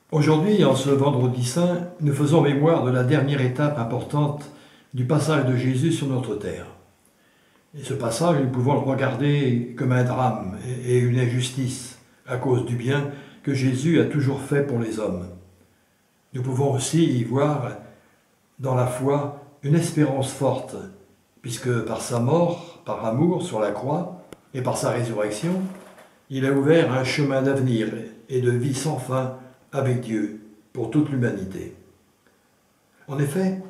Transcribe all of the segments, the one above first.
Aujourd'hui, en ce vendredi saint, nous faisons mémoire de la dernière étape importante du passage de Jésus sur notre terre. Et ce passage, nous pouvons le regarder comme un drame et une injustice à cause du bien que Jésus a toujours fait pour les hommes. Nous pouvons aussi y voir dans la foi une espérance forte, puisque par sa mort, par amour sur la croix et par sa résurrection, il a ouvert un chemin d'avenir et de vie sans fin avec Dieu pour toute l'humanité. En effet,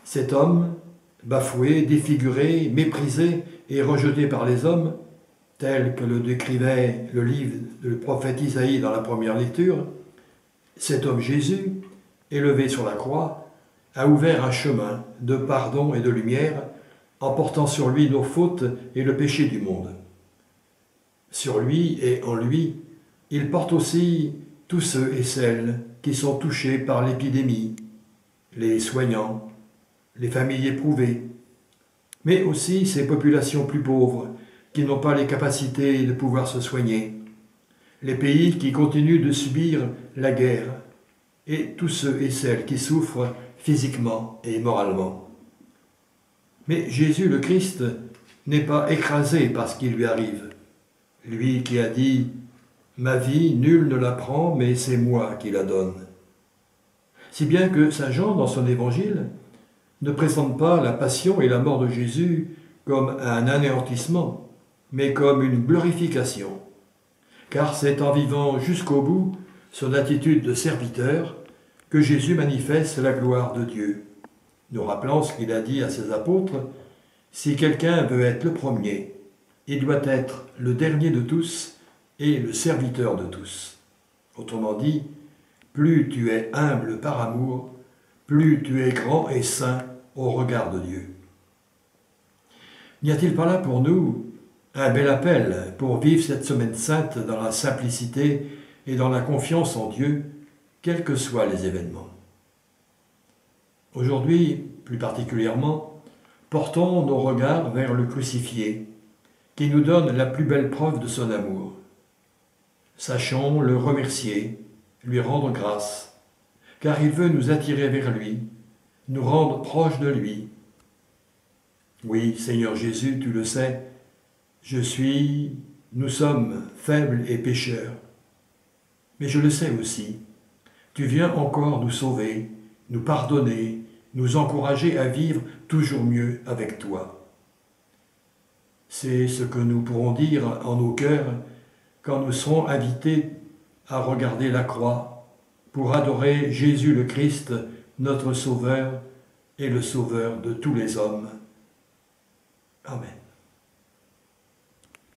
cet homme, bafoué, défiguré, méprisé et rejeté par les hommes, tel que le décrivait le livre du prophète Isaïe dans la première lecture, cet homme Jésus, élevé sur la croix, a ouvert un chemin de pardon et de lumière en portant sur lui nos fautes et le péché du monde. Sur lui et en lui, il porte aussi tous ceux et celles qui sont touchés par l'épidémie, les soignants, les familles éprouvées, mais aussi ces populations plus pauvres qui n'ont pas les capacités de pouvoir se soigner, les pays qui continuent de subir la guerre, et tous ceux et celles qui souffrent physiquement et moralement. Mais Jésus le Christ n'est pas écrasé par ce qui lui arrive. Lui qui a dit « Ma vie, nul ne la prend, mais c'est moi qui la donne ». Si bien que saint Jean, dans son évangile, ne présente pas la passion et la mort de Jésus comme un anéantissement, mais comme une glorification. Car c'est en vivant jusqu'au bout son attitude de serviteur que Jésus manifeste la gloire de Dieu, nous rappelant ce qu'il a dit à ses apôtres: « Si quelqu'un veut être le premier, il doit être le dernier de tous et le serviteur de tous. » Autrement dit, plus tu es humble par amour, plus tu es grand et saint au regard de Dieu. N'y a-t-il pas là pour nous un bel appel pour vivre cette semaine sainte dans la simplicité et dans la confiance en Dieu, quels que soient les événements? Aujourd'hui, plus particulièrement, portons nos regards vers le crucifié, qui nous donne la plus belle preuve de son amour. Sachons le remercier, lui rendre grâce, car il veut nous attirer vers lui, nous rendre proches de lui. Oui, Seigneur Jésus, tu le sais, nous sommes faibles et pécheurs. Mais je le sais aussi, tu viens encore nous sauver, nous pardonner, nous encourager à vivre toujours mieux avec toi. C'est ce que nous pourrons dire en nos cœurs quand nous serons invités à regarder la croix pour adorer Jésus le Christ, notre Sauveur et le Sauveur de tous les hommes.